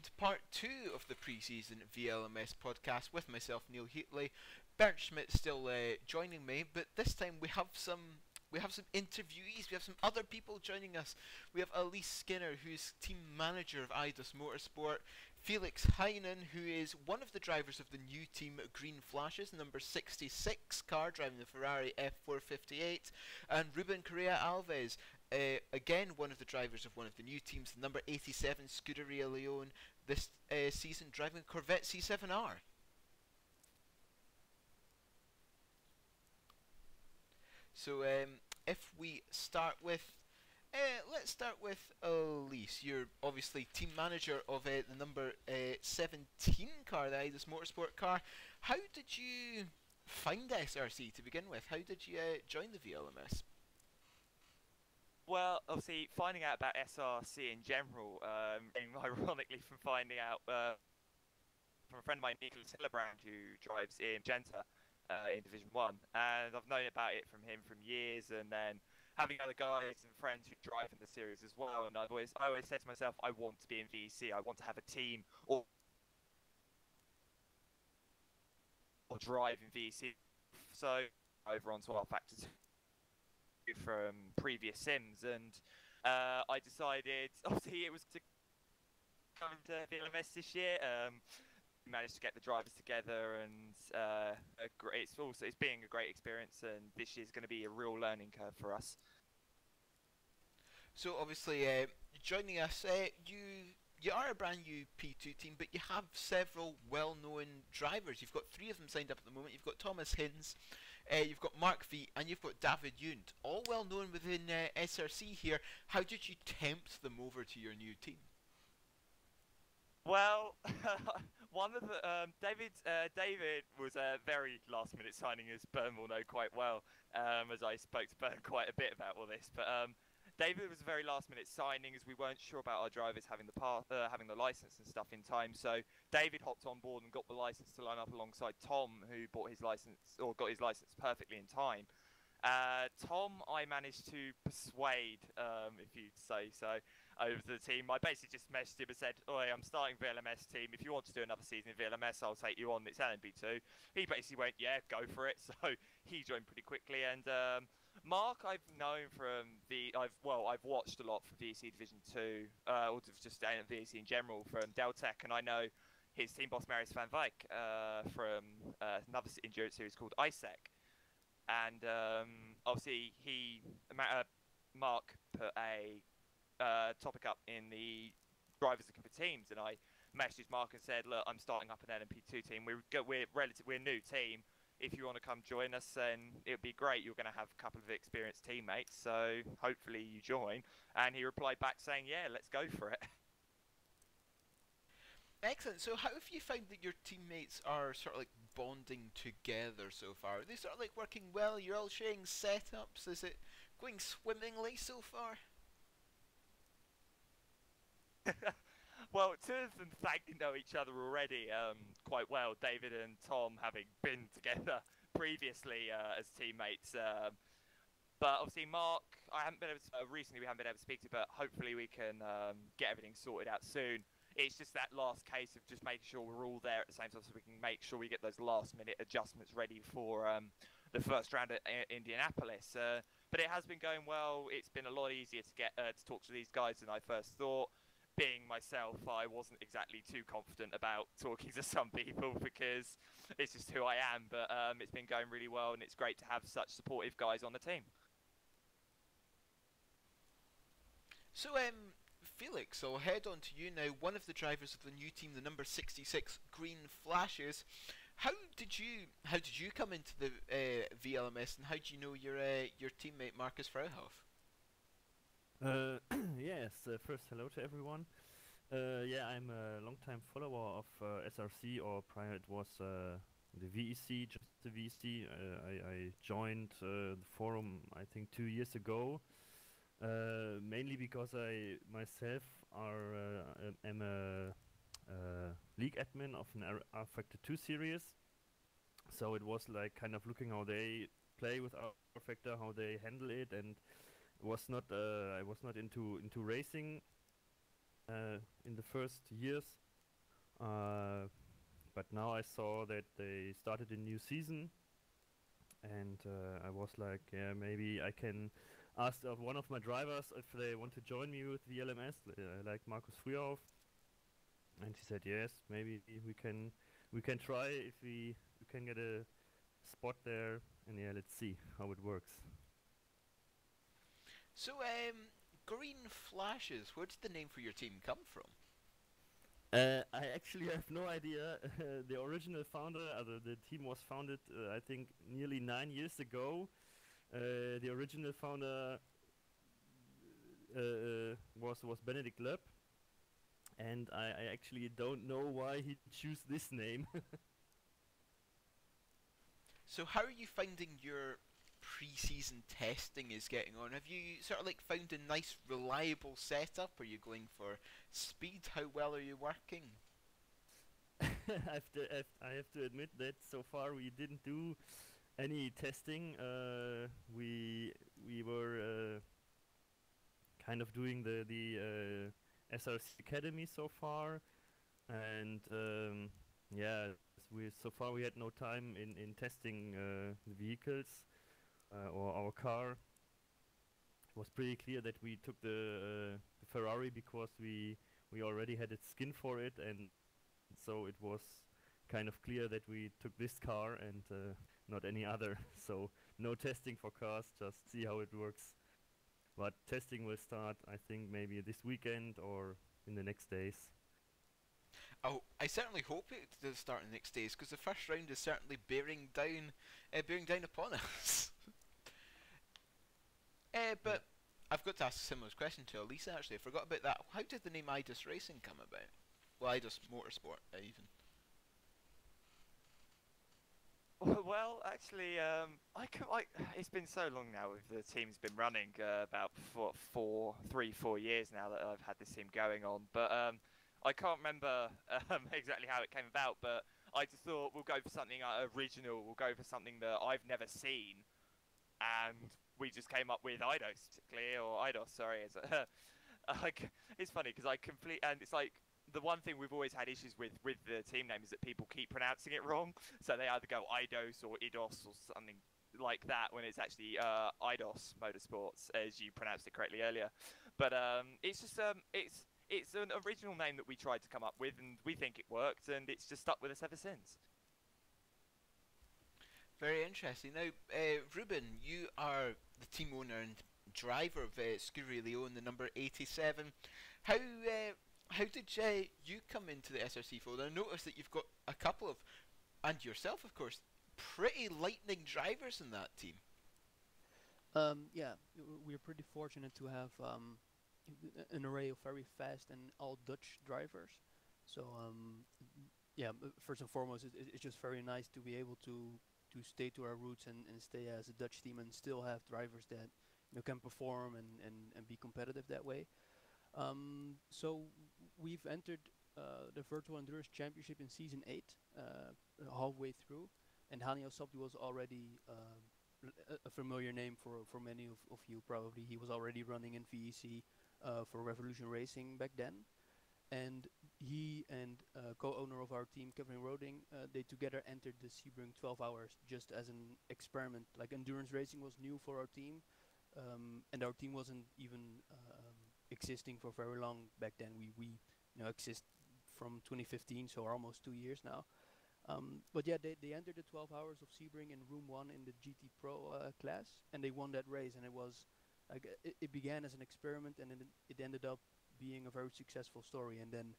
to part 2 of the pre-season VLMS podcast with myself, Neil Heatley. Bernd Schmidt still joining me, but this time we have some interviewees. We have some other people joining us. We have Elise Skinner, who's team manager of Eidos Motorsport, Felix Heinen, who is one of the drivers of the new team Green Flashes, number 66 car driving the Ferrari F458, and Ruben Correa Alves, again one of the drivers of one of the new teams, the number 87 Scuderia Leone, this season driving a Corvette C7R. So if we start with, let's start with Elise. You're obviously team manager of the number 17 car, the Eidos Motorsport car. How did you find SRC to begin with? How did you join the VLMS? Well, obviously, finding out about SRC in general, ironically from finding out from a friend of mine, Nicholas Hillebrand, who drives in Magenta in Division 1. And I've known about it from him from years, and then having other guys and friends who drive in the series as well. And I always said to myself, I want to be in VEC, I want to have a team or drive in VEC. So over onto our factors from previous sims, and I decided, obviously it was to come to VLMS this year. We managed to get the drivers together, and it's being a great experience, and this year's going to be a real learning curve for us. So obviously joining us, you are a brand new P2 team, but you have several well-known drivers. You've got 3 of them signed up at the moment. You've got Thomas Hinz, you've got Mark V, and you've got David Yunt, all well-known within SRC here. How did you tempt them over to your new team? Well, one of the David was a very last-minute signing, as Bern will know quite well, as I spoke to Bern quite a bit about all this. But David was a very last-minute signing, as we weren't sure about our drivers having the license and stuff in time. So David hopped on board and got the license to line up alongside Tom, who got his license perfectly in time. Tom, I managed to persuade, if you'd say so, over to the team. I basically just messaged him and said, "Oi, I'm starting VLMS team. If you want to do another season in VLMS, I'll take you on. It's LMP2." He basically went, "Yeah, go for it." So he joined pretty quickly. And Mark, I've known from I've watched a lot from VEC Division 2, or just VEC in general from Deltec, and I know his team boss Marius van Wyk from another endurance series called ISEC. And obviously Mark put a topic up in the drivers looking for teams, and I messaged Mark and said, "Look, I'm starting up an LMP2 team. We're a new team. If you want to come join us, then it'd be great. You're going to have a couple of experienced teammates, so hopefully you join." And he replied back saying, "Yeah, let's go for it." Excellent. So how have you found that your teammates are sort of like bonding together so far? Are they sort of like working well? You're all sharing setups? Is it going swimmingly so far? Well, 2 of them thankfully know each other already quite well, David and Tom having been together previously as teammates. But obviously Mark, recently we haven't been able to speak to, but hopefully we can get everything sorted out soon. It's just that last case of just making sure we're all there at the same time, so we can make sure we get those last-minute adjustments ready for the first round at Indianapolis. But it has been going well. It's been a lot easier to get to talk to these guys than I first thought. Being myself, I wasn't exactly too confident about talking to some people because it's just who I am. But it's been going really well, and it's great to have such supportive guys on the team. So, Felix, I'll head on to you now, one of the drivers of the new team, the number 66 Green Flashes. How did you come into the VLMS, and how do you know your teammate Marcus Frauhoff? Yes, first hello to everyone. Yeah, I'm a long-time follower of SRC, or prior it was the VEC, just the VEC. I joined the forum, I think, 2 years ago. Mainly because I myself am a league admin of an R Factor 2 series, so it was like kind of looking how they play with R Factor, how they handle it, and was not I was not into racing in the first years, Uh, but now I saw that they started a new season, and I was like, yeah, maybe I can ask one of my drivers if they want to join me with VLMS, like Markus Frühauf, and he said yes, maybe we can try if we can get a spot there, and yeah, let's see how it works. So, Green Flashes, where did the name for your team come from? I actually have no idea. The original founder, the team was founded, I think, nearly 9 years ago. The original founder was Benedict Löb, and I actually don't know why he chose this name. So, how are you finding your pre-season testing is getting on? Have you sort of like found a nice, reliable setup? Are you going for speed? How well are you working? I have to admit that so far we didn't do any testing. We were kind of doing the SRC Academy so far, and yeah, we so far we had no time in testing the vehicles or our car. It was pretty clear that we took the Ferrari because we already had a skin for it, and so it was kind of clear that we took this car and not any other. So no testing for cars, just see how it works. But testing will start, I think, maybe this weekend or in the next days. Oh, I certainly hope it does start in the next days, because the first round is certainly bearing down upon us. Yeah. But I've got to ask a similar question to Elisa. Actually, I forgot about that. How did the name Idus Racing come about? Well, Idus Motorsport, even. Well, actually, it's been so long now with the team's been running, about 4 years now that I've had this team going on. But I can't remember exactly how it came about. But I just thought we'll go for something original. We'll go for something that I've never seen, and we just came up with Eidos, particularly, or Eidos, sorry. Like, it's funny because and it's like the one thing we've always had issues with the team name is that people keep pronouncing it wrong. So they either go Eidos or Idos or something like that when it's actually Eidos Motorsports, as you pronounced it correctly earlier. But it's just it's an original name that we tried to come up with, and we think it worked, and it's just stuck with us ever since. Very interesting. Now, Ruben, you are the team owner and driver of Scuderia Leon, the number 87. How did you come into the SRC fold? I noticed that you've got a couple of, and yourself, of course, pretty lightning drivers in that team. Yeah, we're pretty fortunate to have an array of very fast and all Dutch drivers. So yeah, first and foremost, it's just very nice to be able to stay to our roots and stay as a Dutch team and still have drivers that can perform and be competitive that way. So we've entered the Virtual Endurance Championship in season 8, halfway through, and Haniel Sabdi was already a familiar name for many of you probably. He was already running in VEC for Revolution Racing back then, and he and co-owner of our team, Kevin Roding, they together entered the Sebring 12 hours just as an experiment. Like, endurance racing was new for our team, and our team wasn't even existing for very long back then. We exist from 2015, so almost 2 years now. But yeah, they entered the 12 hours of Sebring in Room 1 in the GT Pro class, and they won that race. And it was like it began as an experiment, and it ended up being a very successful story. And then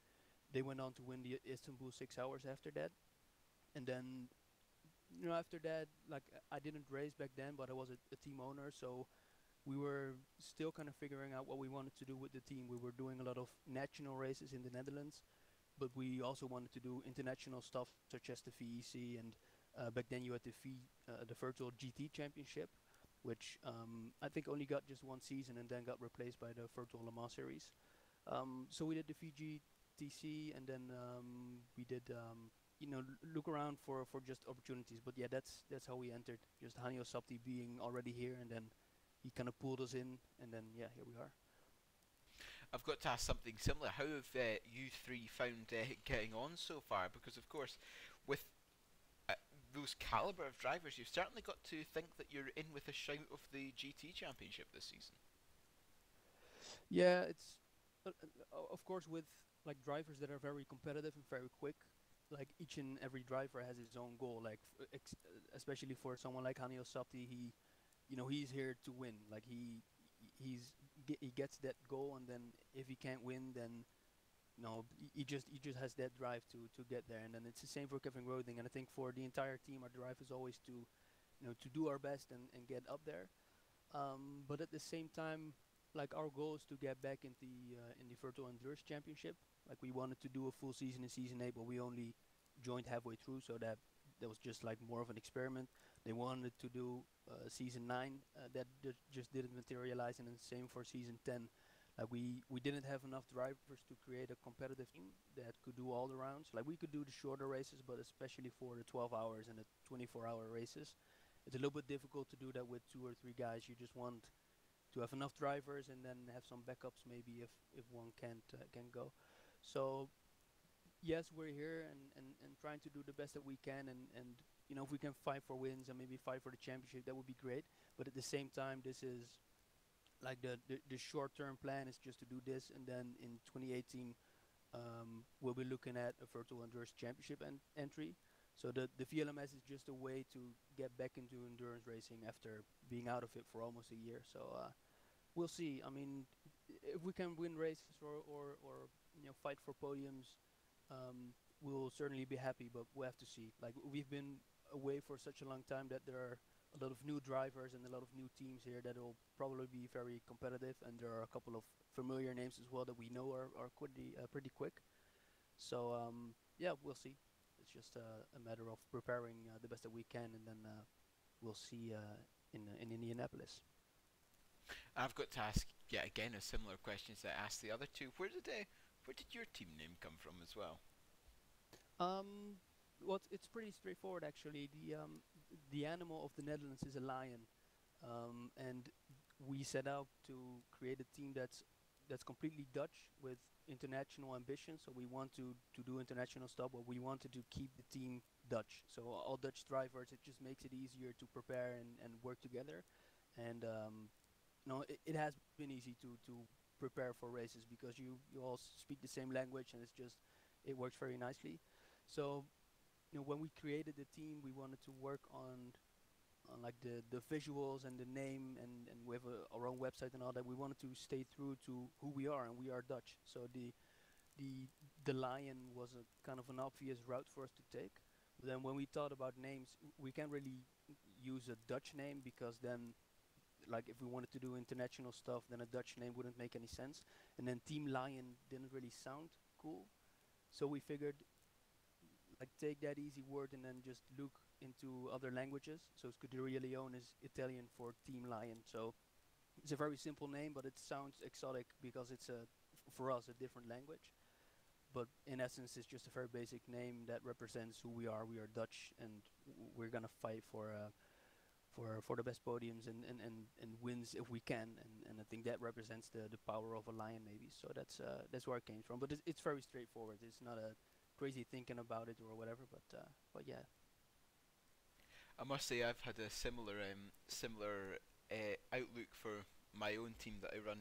they went on to win the Istanbul 6 hours after that. And then after that, like, I didn't race back then, but I was a team owner, so we were still kind of figuring out what we wanted to do with the team. We were doing a lot of national races in the Netherlands, but we also wanted to do international stuff such as the VEC, and back then you had the Virtual GT Championship, which I think only got just one season and then got replaced by the Virtual Le Mans Series. So we did the VGTC, and then we did look around for just opportunities. But yeah, that's how we entered. Just Hanio Sapti being already here, and then he kind of pulled us in, and then yeah, here we are. I've got to ask something similar. How have you three found getting on so far? Because of course, with uh, those caliber of drivers, you've certainly got to think that you're in with a shout of the GT Championship this season. Yeah, it's of course with like drivers that are very competitive and very quick. Like each and every driver has his own goal. Like especially for someone like Hanio Sapti, he's here to win. Like he gets that goal, and then if he can't win, then he just has that drive to get there. And then it's the same for Kevin Roding. And I think for the entire team, our drive is always to do our best and get up there. But at the same time, like our goal is to get back in the Virtual Endurance Championship. Like we wanted to do a full season in season 8, but we only joined halfway through, so that was just like more of an experiment. They wanted to do season 9, that just didn't materialize, and then same for season 10. Like we didn't have enough drivers to create a competitive team that could do all the rounds. Like we could do the shorter races, but especially for the 12 hours and the 24-hour races, it's a little bit difficult to do that with 2 or 3 guys. You just want to have enough drivers and then have some backups maybe if one can go. So yes, we're here and trying to do the best that we can, and if we can fight for wins and maybe fight for the championship, that would be great. But at the same time, this is like the short-term plan is just to do this, and then in 2018 we'll be looking at a Virtual Endurance Championship entry. So the VLMS is just a way to get back into endurance racing after being out of it for almost a year. So we'll see. I mean, if we can win races or fight for podiums, we'll certainly be happy. But we'll have to see. Like we've been away for such a long time that there are a lot of new drivers and a lot of new teams here that will probably be very competitive. And there are a couple of familiar names as well that we know are pretty quick. So yeah, we'll see. It's just a matter of preparing the best that we can, and then we'll see in Indianapolis. I've got to ask yet again a similar question as I asked the other two. Where did your team name come from as well? Well, it's pretty straightforward actually. The animal of the Netherlands is a lion, and we set out to create a team that's completely Dutch with international ambitions. So we want to do international stuff, but we wanted to keep the team Dutch. So all Dutch drivers, it just makes it easier to prepare and work together. And no, it has been easy to prepare for races because you all speak the same language, and it works very nicely. So when we created the team, we wanted to work on like the visuals and the name, and we have our own website and all that. We wanted to stay true to who we are, and we are Dutch. So the the lion was a kind of an obvious route for us to take. But then when we thought about names, we can't really use a Dutch name because then, like, if we wanted to do international stuff, then a Dutch name wouldn't make any sense. And then Team Lion didn't really sound cool. So we figured, like, take that easy word and then just look into other languages. So Scuderia Leone is Italian for Team Lion. So it's a very simple name, but it sounds exotic because it's for us, a different language. But in essence, it's just a very basic name that represents who we are. We are Dutch, and we're gonna fight for the best podiums and wins if we can. And I think that represents the power of a lion, maybe. So that's where it came from. But it's very straightforward. It's not a crazy thinking about it or whatever. But yeah. I must say I've had a similar outlook for my own team that I run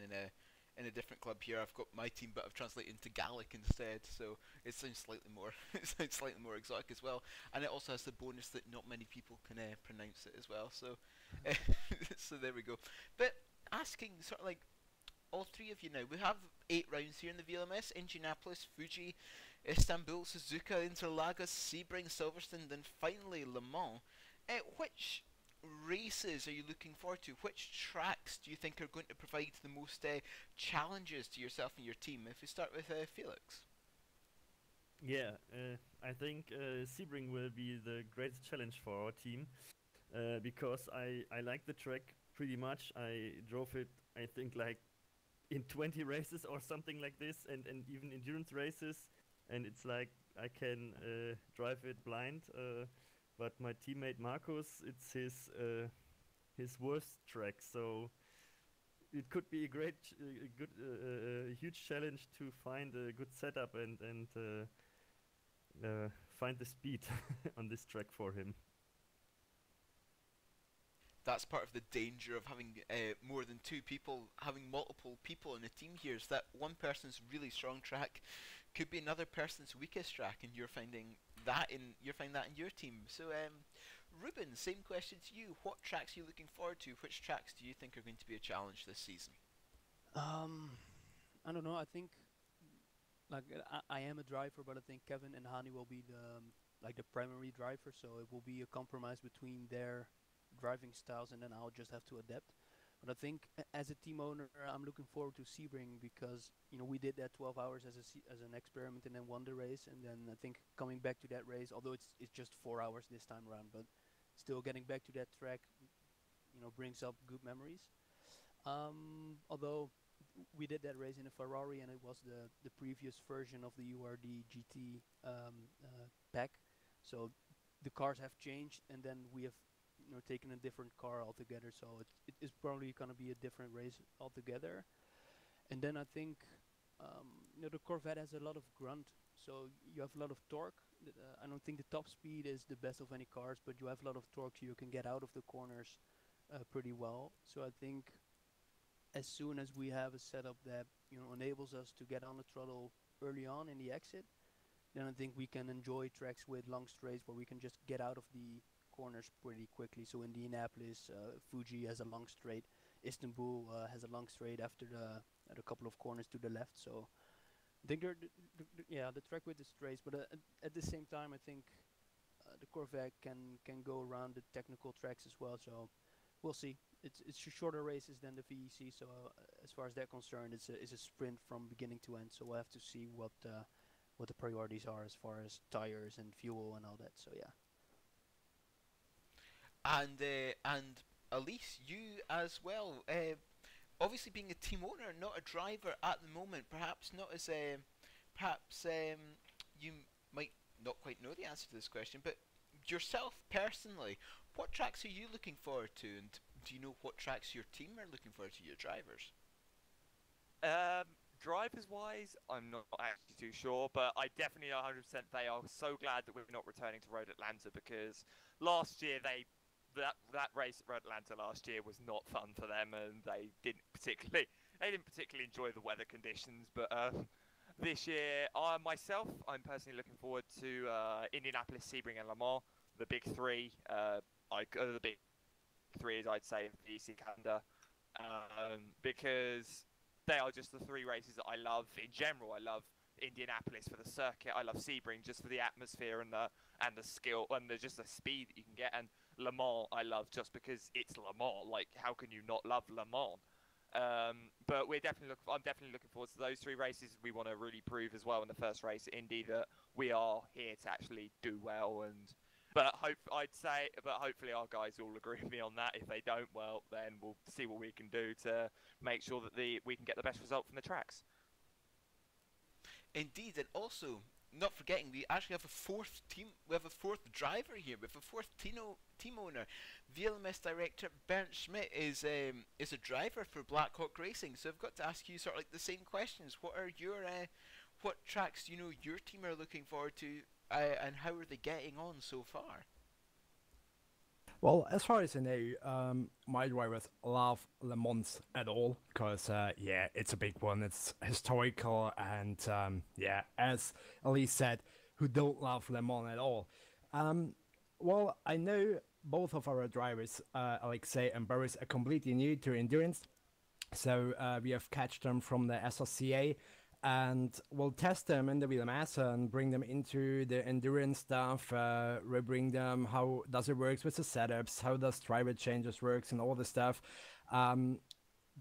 in a different club here. I've got my team, but I've translated into Gaelic instead, so it sounds slightly more it sounds slightly more exotic as well. And it also has the bonus that not many people can pronounce it as well. So so there we go. But asking sort of like all three of you now, we have 8 rounds here in the VLMS: Indianapolis, Fuji, Istanbul, Suzuka, Interlagos, Sebring, Silverstone, then finally Le Mans. Which races are you looking forward to? Which tracks do you think are going to provide the most challenges to yourself and your team? If we start with Felix. Yeah, I think Sebring will be the greatest challenge for our team because I like the track pretty much. I drove it, I think, like in 20 races or something like this, and even endurance races, and it's like I can drive it blind. But my teammate Marcus, it's his worst track. So it could be a great, a good, huge challenge to find a good setup and find the speed on this track for him. That's part of the danger of having more than two people, having multiple people in a team here, is that one person's really strong track could be another person's weakest track, and you're finding that in your team. So, Ruben, same question to you. What tracks are you looking forward to? Which tracks do you think are going to be a challenge this season? I don't know. I think like I am a driver, but I think Kevin and Hani will be the primary driver. So it will be a compromise between their driving styles, and then I'll just have to adapt. But I think as a team owner, I'm looking forward to Sebring because we did that 12 hours as an experiment and then won the race. And then I think coming back to that race, although it's just 4 hours this time around, but still getting back to that track, brings up good memories. Although we did that race in a Ferrari and it was the previous version of the URD GT pack, so the cars have changed, and then we have taken a different car altogether. So it is probably going to be a different race altogether. And then I think the Corvette has a lot of grunt, so you have a lot of torque. I don't think the top speed is the best of any cars, but you have a lot of torque, so you can get out of the corners pretty well. So I think as soon as we have a setup that enables us to get on the throttle early on in the exit, then I think we can enjoy tracks with long straights where we can just get out of the corners pretty quickly. So Indianapolis, Fuji has a long straight. Istanbul has a long straight after at a couple of corners to the left. So I think the track with the straights, but at the same time, I think the Corvette can go around the technical tracks as well. So we'll see. It's shorter races than the VEC. So as far as that concerned, it's a sprint from beginning to end. So we'll have to see what the priorities are as far as tires and fuel and all that. So yeah. And Elise, you as well. Obviously, being a team owner, not a driver at the moment. Perhaps not as you might not quite know the answer to this question, but yourself personally, what tracks are you looking forward to, and do you know what tracks your team are looking forward to, your drivers? Drivers wise, I'm not actually too sure, but I definitely know 100% they are so glad that we're not returning to Road Atlanta, because last year that race at Road Atlanta last year was not fun for them, and they didn't particularly enjoy the weather conditions. But this year, I'm personally looking forward to Indianapolis, Sebring, and Le Mans, the big three. The big three, as I'd say, VC calendar, because they are just the three races that I love in general. I love Indianapolis for the circuit. I love Sebring just for the atmosphere and the skill and just the speed that you can get. And Le Mans I love just because it's Le Mans. Like, how can you not love Le Mans? But I'm definitely looking forward to those three races. We want to really prove as well in the first race at Indy that we are here to actually do well. But hopefully our guys all agree with me on that. If they don't, well, then we'll see what we can do to make sure that we can get the best result from the tracks. Indeed, and also not forgetting, we actually have a fourth team. We have a fourth driver here. We have a fourth team owner. VLMS director Bernd Schmidt is a driver for Blackhawk Racing. So I've got to ask you sort of like the same questions. What are what tracks your team are looking forward to, and how are they getting on so far? Well, as far as I know, my drivers love Le Mans at all because, it's a big one. It's historical, and as Elise said, who don't love Le Mans at all? Well, I know both of our drivers, Alexei and Boris, are completely new to endurance, so we have catched them from the SRCA. And we'll test them in the VLMS and bring them into the endurance stuff. We bring them how does it work with the setups, how does driver changes works, and all the stuff.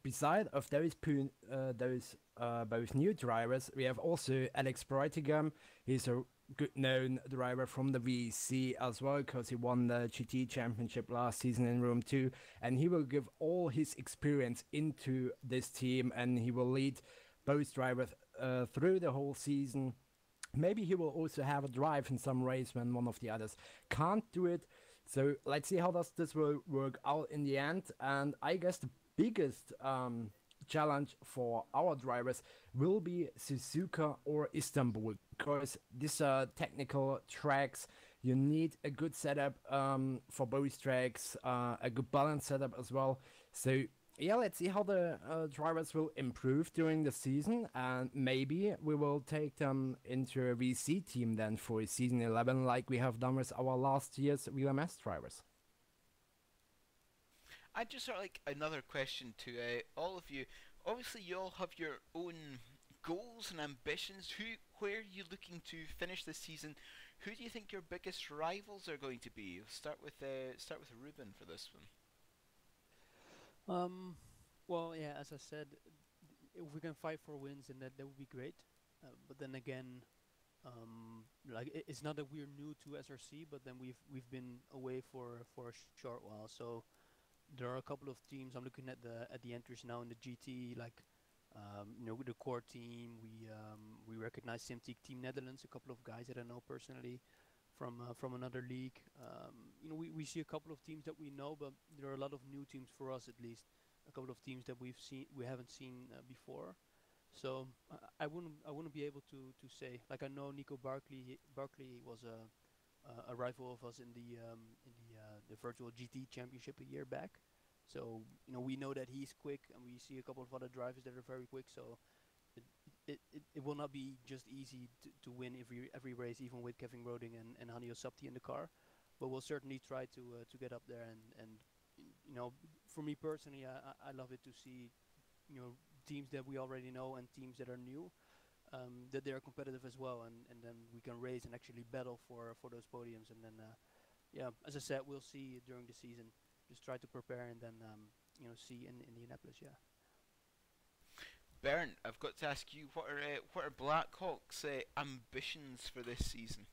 Beside of those both new drivers, we have also Alex Breitigam. He's a good known driver from the VEC as well, because he won the GT championship last season in Rome 2, and he will give all his experience into this team, and he will lead both drivers through the whole season. Maybe he will also have a drive in some race when one of the others can't do it. So let's see how this will work out in the end. And I guess the biggest challenge for our drivers will be Suzuka or Istanbul, because these are technical tracks. You need a good setup for both tracks, a good balance setup as well. So yeah, let's see how the drivers will improve during the season, and maybe we will take them into a VC team then for season 11, like we have done with our last year's VLMS drivers. I just sort of like another question to all of you. Obviously, you all have your own goals and ambitions. Where are you looking to finish this season? Who do you think your biggest rivals are going to be? We'll start with Ruben for this one. Well, yeah, as I said, if we can fight for wins, then that would be great. But then again, like it's not that we're new to SRC, but then we've been away for a short while. So there are a couple of teams. I'm looking at the entries now in the GT, like with the core team. We recognize SimTech Team Netherlands, a couple of guys that I know personally from another league. We see a couple of teams that we know, but there are a lot of new teams for us at least. A couple of teams that we haven't seen before. So I wouldn't be able to say, like, I know Nico Barkley was a rival of us in the virtual GT championship a year back. So we know that he's quick, and we see a couple of other drivers that are very quick. So it will not be just easy to win every race, even with Kevin Roding and Hanio Sapti in the car. But we'll certainly try to get up there, and for me personally, I love it to see teams that we already know and teams that are new, that they are competitive as well, and then we can race and actually battle for those podiums. And then yeah, as I said, we'll see during the season. Just try to prepare, and then see in Indianapolis. Yeah. Bernd, I've got to ask you, what are Blackhawk's ambitions for this season?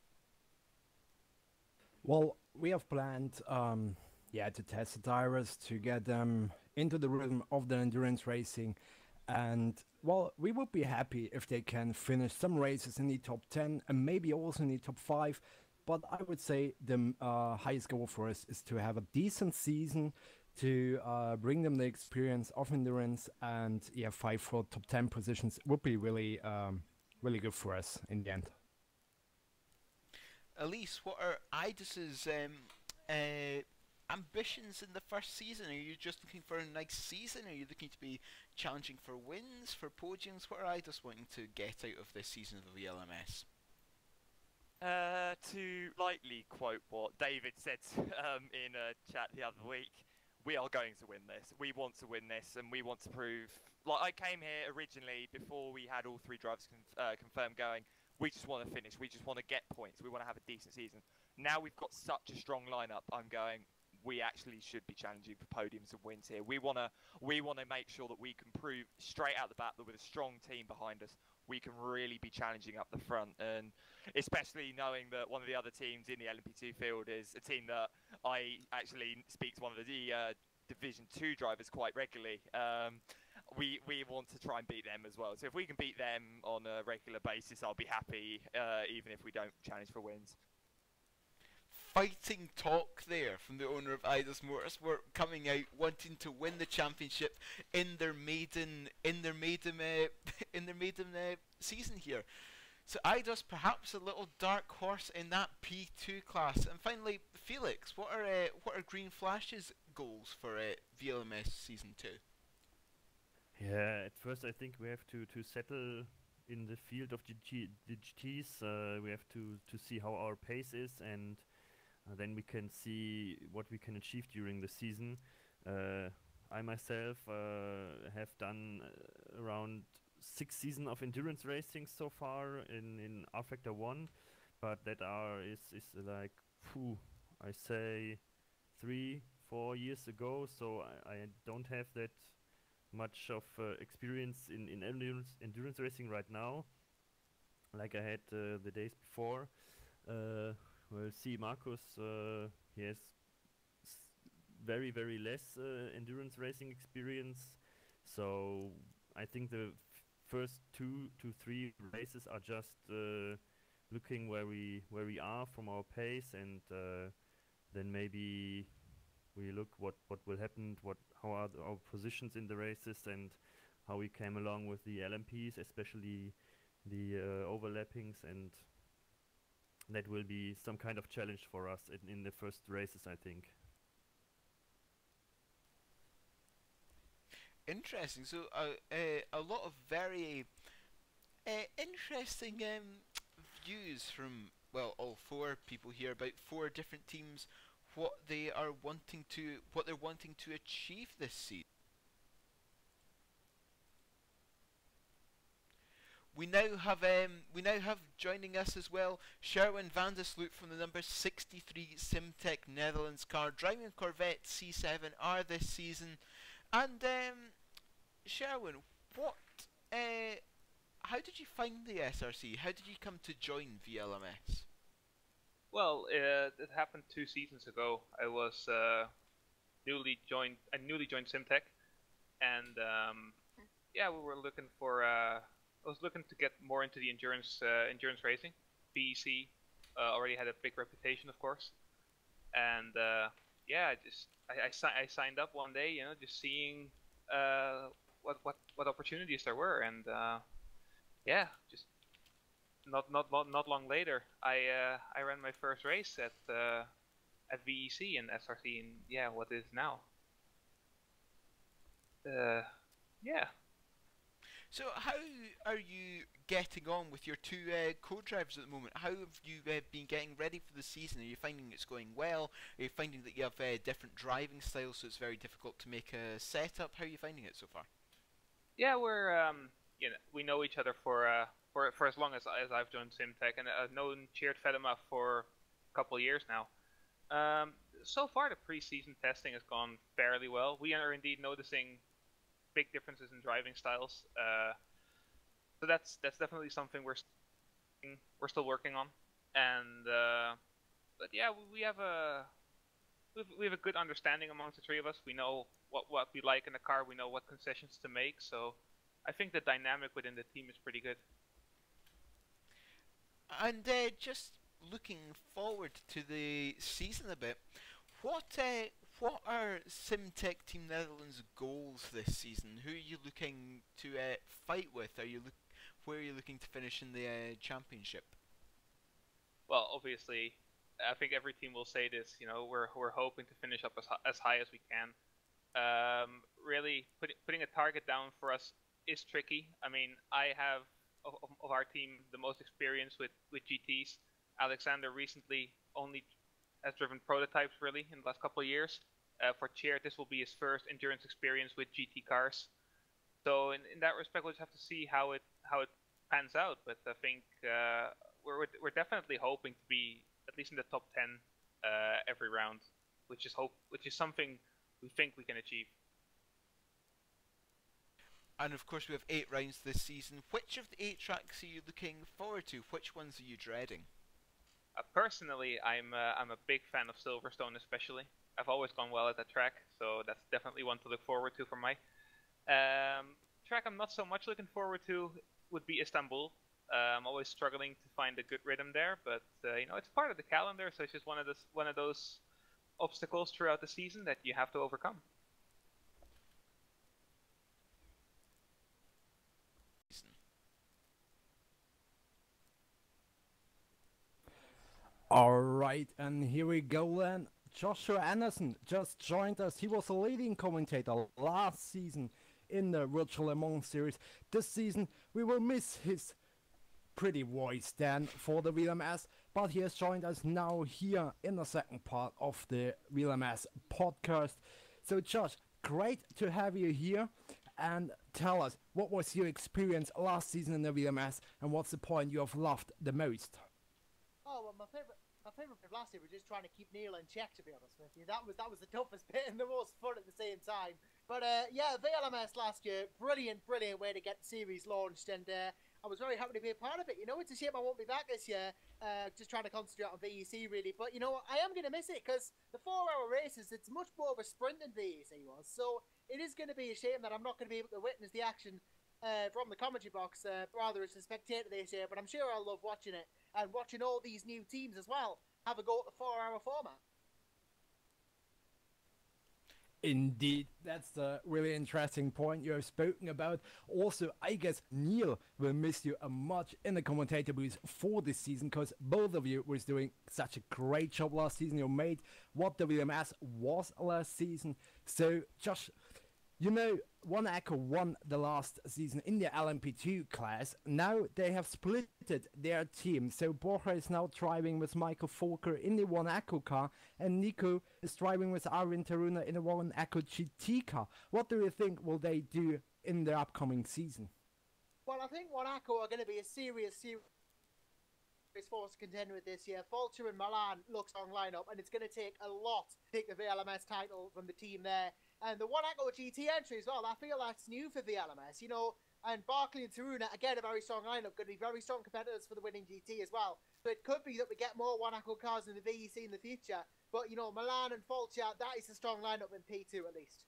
Well, we have planned, to test the drivers, to get them into the rhythm of the endurance racing. And, well, we would be happy if they can finish some races in the top 10 and maybe also in the top 5. But I would say the highest goal for us is to have a decent season, to bring them the experience of endurance, and fight for top 10 positions would be really, really good for us in the end. Elise, what are IDAS's ambitions in the first season? Are you just looking for a nice season? Are you looking to be challenging for wins, for podiums? What are IDAS wanting to get out of this season of the VLMS? To lightly quote what David said in a chat the other week, we are going to win this. We want to win this, and we want to prove. Like, I came here originally before we had all three drivers confirmed going. We just want to finish. We just want to get points. We want to have a decent season. Now we've got such a strong lineup. I'm going. We actually should be challenging for podiums and wins here. We want to make sure that we can prove straight out the bat that with a strong team behind us, we can really be challenging up the front. And especially knowing that one of the other teams in the LMP2 field is a team that I actually speak to one of the Division 2 drivers quite regularly. We want to try and beat them as well. So if we can beat them on a regular basis, I'll be happy, even if we don't challenge for wins. Fighting talk there from the owner of IDAS Motorsport, coming out wanting to win the championship in their maiden season here. So IDAS perhaps a little dark horse in that P2 class. And finally, Felix, what are Green Flash's goals for VLMS season 2? Yeah, at first I think we have to settle in the field of GTs. We have to see how our pace is, and then we can see what we can achieve during the season. I myself have done around 6 seasons of endurance racing so far in R Factor 1, but that is like, I say 3-4 years ago, so I don't have that much of experience in endurance racing right now, like I had the days before. We'll see. Marcus, he has very, very less endurance racing experience, so I think the first 2 to 3 races are just looking where we are from our pace, and then maybe we look what will happen, how are our positions in the races, and how we came along with the LMPs, especially the overlappings, and that will be some kind of challenge for us in the first races, I think. Interesting. So a lot of very interesting views from, well, all four people here about four different teams, what they're wanting to achieve this season. We now have joining us as well Sherwin van der Sloot from the number 63 Simtech Netherlands car, driving a Corvette C7R this season. And Sherwin, what how did you find the SRC? How did you come to join VLMS? Well, it happened 2 seasons ago. I was newly joined Simtech, and yeah, we were looking for. I was looking to get more into the endurance racing. VEC already had a big reputation, of course, and yeah, I signed up one day, just seeing what opportunities there were, and yeah, just not long later, I ran my first race at VEC and SRC, and yeah, what is now. Yeah. So how are you getting on with your two co-drivers at the moment? How have you been getting ready for the season? Are you finding it's going well? Are you finding that you have different driving styles, so it's very difficult to make a setup? How are you finding it so far? Yeah, we're we know each other for as long as I've joined Simtech, and I've known Cheered Fedema for a couple of years now. So far, the pre-season testing has gone fairly well. We are indeed noticing big differences in driving styles. So that's definitely something we're still working on. And but yeah, we have a good understanding amongst the three of us. We know what we like in a car. We know what concessions to make. So I think the dynamic within the team is pretty good. And just looking forward to the season a bit, what are Simtech Team Netherlands' goals this season? Who are you looking to fight with? Where are you looking to finish in the championship? Well, obviously, I think every team will say this. We're hoping to finish up as high as we can. Really, putting a target down for us is tricky. I mean, I have of our team the most experience with GTs. Alexander recently only has driven prototypes really in the last couple of years. For Cheer, this will be his first endurance experience with GT cars. So in that respect, we'll just have to see how it pans out. But I think we're definitely hoping to be at least in the top 10 every round, which is something we think we can achieve. And of course, we have 8 rounds this season. Which of the 8 tracks are you looking forward to? Which ones are you dreading? Personally, I'm a big fan of Silverstone, especially. I've always gone well at that track, so that's definitely one to look forward to for my track. I'm not so much looking forward to would be Istanbul. I'm always struggling to find a good rhythm there, but it's part of the calendar, so it's just one of those obstacles throughout the season that you have to overcome. Alright, and here we go then. Joshua Anderson just joined us. He was a leading commentator last season in the Virtual Le Mans series. This season, we will miss his pretty voice then for the VLMS, but he has joined us now here in the second part of the VLMS podcast. So Josh, great to have you here, and tell us, what was your experience last season in the VLMS, and what's the point you have loved the most? Oh, well, my favourite bit of last year was just trying to keep Neil in check, to be honest with you. That was the toughest bit and the most fun at the same time. But yeah, VLMS last year, brilliant way to get the series launched, and I was very happy to be a part of it. It's a shame I won't be back this year, just trying to concentrate on VEC really. But I am going to miss it, because the 4-hour races, it's much more of a sprint than VEC was. So it is going to be a shame that I'm not going to be able to witness the action from the commentary box, rather as a spectator this year. But I'm sure I'll love watching it, and watching all these new teams as well have a go at the 4-hour format. Indeed, that's the really interesting point you have spoken about. Also, I guess Neil will miss you a much in the commentator booth for this season, because both of you was doing such a great job last season. You made what the VLMS was last season. So, Josh, you know, One Echo won the last season in the LMP2 class. Now they have splitted their team. So Borja is now driving with Michael Folker in the One Echo car, and Nico is driving with Arvin Taruna in the One Echo GT car. What do you think will they do in the upcoming season? Well, I think One Echo are going to be a serious force to contend with this year. Fulcher and Milan look strong lineup, and it's going to take a lot to take the VLMS title from the team there. And the One Echo GT entry as well, I feel that's new for VLMS, you know. And Barkley and Taruna, again, a very strong lineup, going to be very strong competitors for the winning GT as well. So it could be that we get more One Echo cars in the VEC in the future. But, you know, Milan and Fulcher, that is a strong lineup in P2 at least.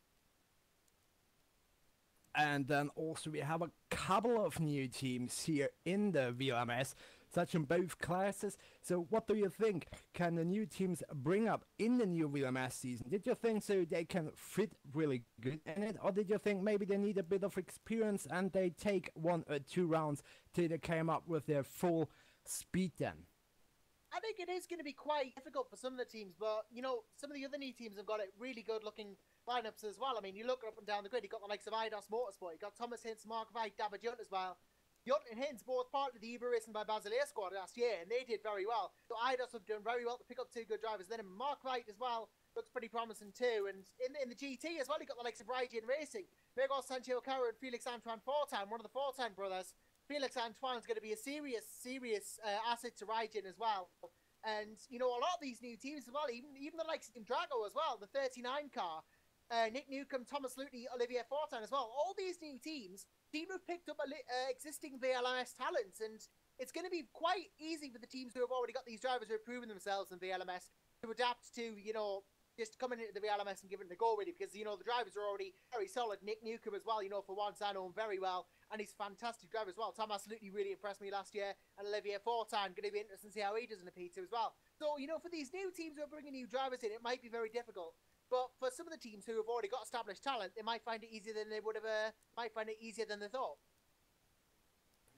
And then also we have a couple of new teams here in the VLMS, such in both classes. So what do you think can the new teams bring up in the new VLMS season? Did you think so they can fit really good in it, or did you think maybe they need a bit of experience and they take 1 or 2 rounds till they came up with their full speed then? I think it is going to be quite difficult for some of the teams, but, you know, some of the other new teams have got really good-looking lineups as well. I mean, you look up and down the grid, you've got the likes of IDOS Motorsport, you've got Thomas Hintz, Mark Veit, David Junt as well. Junt and Hintz both part of the Uber Racing by Basileia squad last year, and they did very well. So IDOS have done very well to pick up 2 good drivers. Then Mark Veit as well looks pretty promising too. And in the GT as well, you've got the likes of Rygian Racing, Miguel Sancho Caro and Felix Antoine Fortin, one of the Fortin brothers. Felix Antoine's going to be a serious asset to Rygian as well. And, you know, a lot of these new teams as well, even the likes of Team Drago as well, the 39 car, Nick Newcomb, Thomas Lutey, Olivier Fortin as well. All these new teams seem to have picked up existing VLMS talents, and it's going to be quite easy for the teams who have already got these drivers who have proven themselves in VLMS to adapt to, you know, just coming into the VLMS and giving it a go, really, because, you know, the drivers are already very solid. Nick Newcomb as well, you know, for once, I know him very well, and he's a fantastic driver as well. Thomas Lutey really impressed me last year, and Olivier Fortin, going to be interesting to see how he does in the P2 as well. So, you know, for these new teams who are bringing new drivers in, it might be very difficult. But for some of the teams who have already got established talent, they might find it easier than they would have, might find it easier than they thought.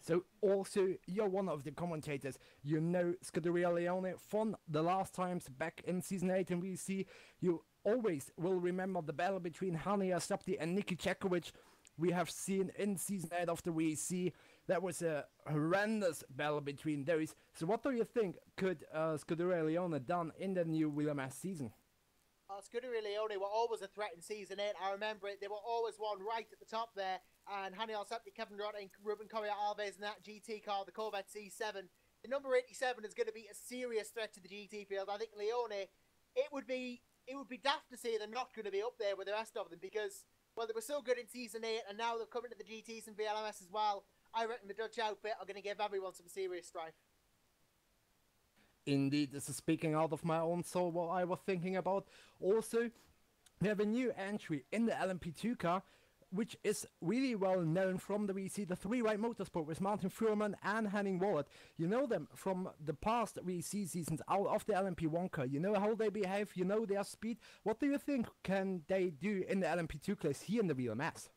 So also, you're one of the commentators. You know Scuderia Leone from the last times back in Season 8 in VC. You always will remember the battle between Hania Sapti and Niki Cekovic we have seen in Season 8 of the VC. That was a horrendous battle between those. So what do you think could Scuderia Leone done in the new VLMS season? Scuderia Leone were always a threat in Season 8. I remember it. They were always one right at the top there. And Haniel Septi, Kevin Durant, and Ruben Correa Alves in that GT car, the Corvette C7. The number 87 is going to be a serious threat to the GT field. I think Leone, it would be daft to say they're not going to be up there with the rest of them because, well, they were so good in Season 8 and now they've come into the GTs and VLMS as well. I reckon the Dutch outfit are going to give everyone some serious strife. Indeed, this is speaking out of my own soul what I was thinking about. Also, we have a new entry in the LMP2 car, which is really well known from the VC, the 3-Ride Motorsport with Martin Fuhrman and Henning Wallet. You know them from the past VC seasons out of the LMP1 car. You know how they behave, you know their speed. What do you think can they do in the LMP2 class here in the VLMS?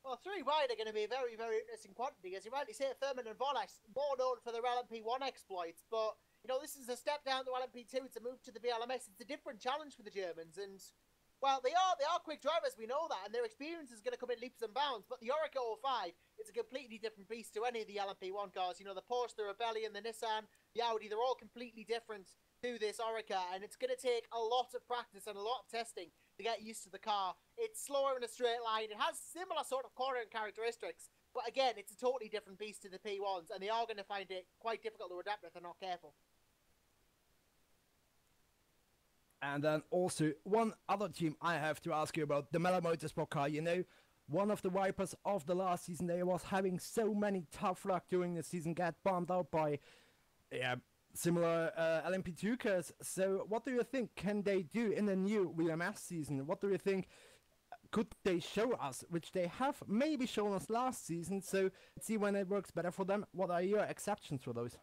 Well, 3-Ride are going to be a very, very interesting quantity. As you rightly say, Fuhrman and Wallet, more known for their LMP1 exploits, but you know, this is a step down to LMP2. It's a move to the VLMS. It's a different challenge for the Germans. And, well, they are quick drivers. We know that. And their experience is going to come in leaps and bounds. But the Oreca 05 is a completely different beast to any of the LMP1 cars. You know, the Porsche, the Rebellion, the Nissan, the Audi, they're all completely different to this Oreca. And it's going to take a lot of practice and a lot of testing to get used to the car. It's slower in a straight line. It has similar sort of cornering characteristics. But again, it's a totally different beast to the P1s. And they are going to find it quite difficult to adapt if they're not careful. And then also one other team I have to ask you about, the Mellor Motorsport car. You know, one of the Vipers of the last season, they was having so many tough luck during the season, get bombed out by similar LMP2 cars. So what do you think can they do in the new VLMS season? What do you think could they show us, which they have maybe shown us last season? So let's see when it works better for them. What are your exceptions for those?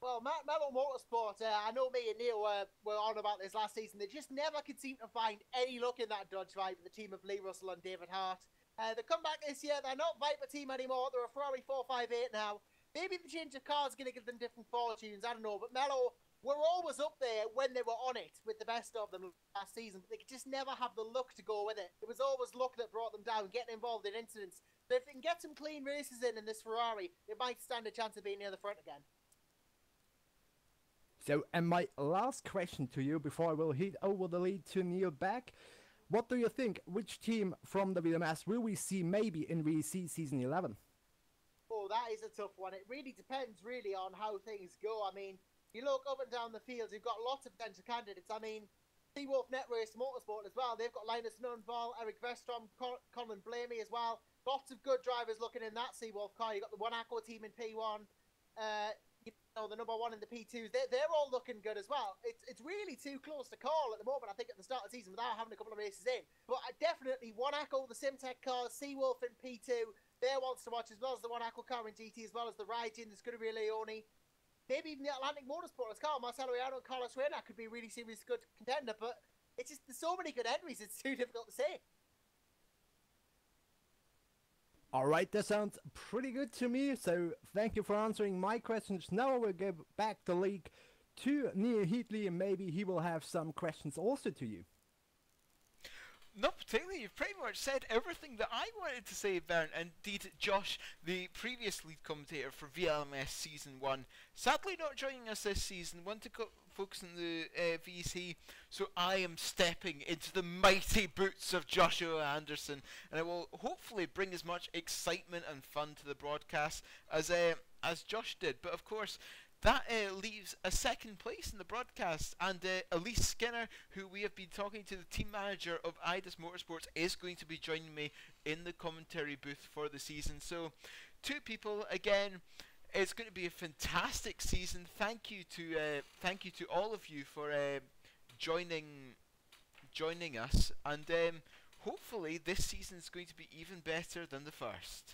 Well, Mellow Motorsport, I know me and Neil were on about this last season. They just never could seem to find any luck in that Dodge Viper, the team of Lee Russell and David Hart. They come back this year, they're not Viper team anymore, they're a Ferrari 458 now. Maybe the change of cars is going to give them different fortunes, I don't know. But Mellow were always up there when they were on it with the best of them last season, but they could just never have the luck to go with it. It was always luck that brought them down, getting involved in incidents. But if they can get some clean races in this Ferrari, they might stand a chance of being near the front again. So, and my last question to you before I will heat over the lead to Neil back. What do you think? Which team from the VLMS will we see maybe in VC Season 11? Oh, that is a tough one. It really depends on how things go. I mean, you look up and down the field, you've got lots of potential candidates. I mean, Seawolf Netrace Motorsport as well. They've got Linus Nunval, Eric Vestrom, Colin Blamey as well. Lots of good drivers looking in that Seawolf car. You've got the One Aqua team in P1. The number one in the P2s, they're all looking good as well. It's really too close to call at the moment, I think, at the start of the season without having a couple of races in. But definitely One Aqua, the Simtech cars, Seawolf in P2, they're ones to watch, as well as the One Aqua car in GT, as well as the Raijin, the Scuderia Leone. Maybe even the Atlantic Motorsport as car, Marcelo Riano and Carlos Reyna could be a really serious good contender, but it's just, there's so many good entries, it's too difficult to say. Alright, that sounds pretty good to me, so thank you for answering my questions. Now I will give back the league to Neil Heatley, and maybe he will have some questions also to you. Not particularly. You've pretty much said everything that I wanted to say, Bernd. Indeed, Josh, the previous lead commentator for VLMS Season 1, sadly not joining us this season, want to focus on the VC, so I am stepping into the mighty boots of Joshua Anderson, and I will hopefully bring as much excitement and fun to the broadcast as Josh did. But of course, that leaves a second place in the broadcast, and Elise Skinner, who we have been talking to, the team manager of IDIS Motorsports, is going to be joining me in the commentary booth for the season. So, two people again. It's going to be a fantastic season. Thank you to all of you for joining us, and hopefully this season is going to be even better than the first.